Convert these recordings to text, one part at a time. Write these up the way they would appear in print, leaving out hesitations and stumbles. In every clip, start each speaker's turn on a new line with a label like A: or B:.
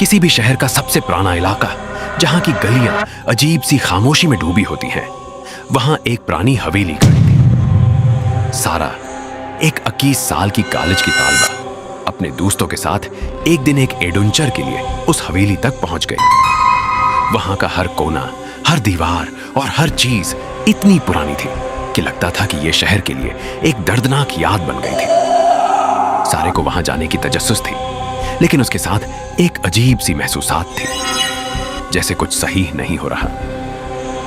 A: किसी भी शहर का सबसे पुराना इलाका, जहां की गलियां अजीब सी खामोशी में डूबी होती हैं, वहां एक पुरानी हवेली खड़ी थी। सारा, एक 21 साल की कॉलेज की तालबा, अपने दोस्तों के साथ एक दिन एक एडवेंचर के लिए उस हवेली तक पहुंच गई। वहां का हर कोना, हर दीवार और हर चीज इतनी पुरानी थी कि लगता था कि यह शहर के लिए एक दर्दनाक याद बन गई थी। सारे को वहां जाने की तजस्सुस थी, लेकिन उसके साथ एक अजीब सी महसूसात थी, जैसे कुछ सही नहीं हो रहा।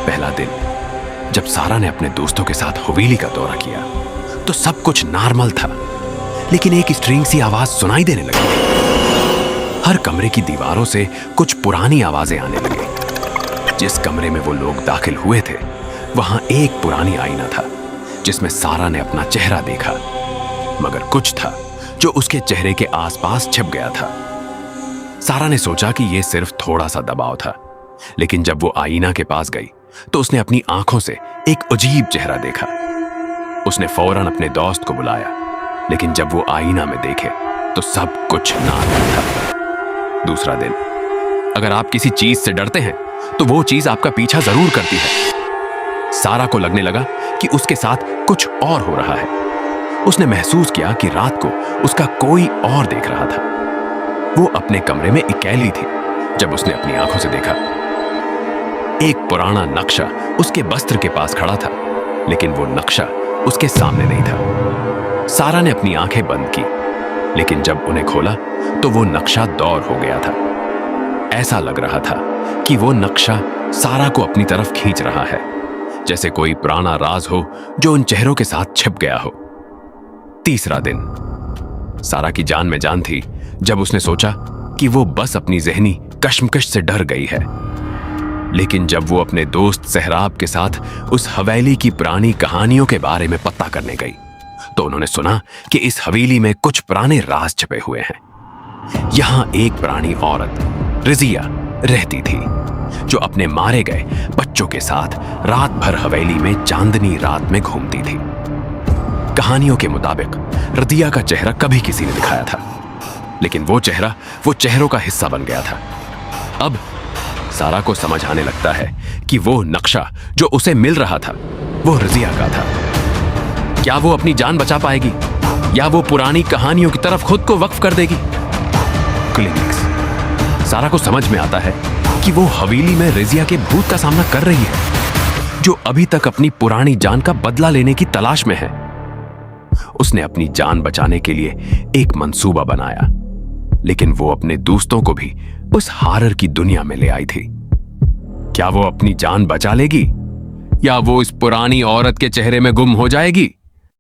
A: पहला दिन जब सारा ने अपने दोस्तों के साथ हवेली का दौरा किया तो सब कुछ नॉर्मल था, लेकिन एक स्ट्रिंग सी आवाज सुनाई देने लगी। हर कमरे की दीवारों से कुछ पुरानी आवाजें आने लगी। जिस कमरे में वो लोग दाखिल हुए थे, वहां एक पुरानी आईना था जिसमें सारा ने अपना चेहरा देखा, मगर कुछ था जो उसके चेहरे के आसपास छिप गया था। सारा ने सोचा कि यह सिर्फ थोड़ा सा दबाव था, लेकिन जब वो आईना के पास गई तो उसने अपनी आंखों से एक अजीब चेहरा देखा। उसने फौरन अपने दोस्त को बुलाया, लेकिन जब वो आईना में देखे तो सब कुछ नॉर्मल था। दूसरा दिन, अगर आप किसी चीज से डरते हैं तो वो चीज आपका पीछा जरूर करती है। सारा को लगने लगा कि उसके साथ कुछ और हो रहा है। उसने महसूस किया कि रात को उसका कोई और देख रहा था। वो अपने कमरे में अकेली थी जब उसने अपनी आंखों से देखा। एक पुराना नक्शा उसके बस्त्र के पास खड़ा था, लेकिन वो नक्शा उसके सामने नहीं था। सारा ने अपनी आंखें बंद की, लेकिन जब उन्हें खोला तो वो नक्शा दौर हो गया था। ऐसा लग रहा था कि वो नक्शा सारा को अपनी तरफ खींच रहा है, जैसे कोई पुराना राज हो जो उन चेहरों के साथ छिप गया हो। तीसरा दिन, सारा की जान में जान थी जब उसने सोचा कि वो बस अपनी ज़हनी कश्मकश से डर गई है। लेकिन जब वो अपने दोस्त सहराब के साथ उस हवेली की पुरानी कहानियों के बारे में पता करने गई तो उन्होंने सुना कि इस हवेली में कुछ पुराने राज छिपे हुए हैं। यहां एक पुरानी औरत रजिया रहती थी, जो अपने मारे गए बच्चों के साथ रात भर हवेली में चांदनी रात में घूमती थी। कहानियों के मुताबिक रजिया का चेहरा कभी किसी ने दिखाया था, लेकिन वो चेहरा वो चेहरों का हिस्सा बन गया था। अब सारा को समझ आने लगता है कि वो नक्शा जो उसे मिल रहा था वो रजिया का था। क्या वो अपनी जान बचा पाएगी या वो पुरानी कहानियों की तरफ खुद को वक्फ कर देगी? क्लिनिक्स, सारा को समझ में आता है कि वो हवेली में रजिया के भूत का सामना कर रही है, जो अभी तक अपनी पुरानी जान का बदला लेने की तलाश में है। उसने अपनी जान बचाने के लिए एक मंसूबा बनाया, लेकिन वो अपने दोस्तों को भी उस हॉरर की दुनिया में ले आई थी। क्या वो अपनी जान बचा लेगी या वो इस पुरानी औरत के चेहरे में गुम हो जाएगी?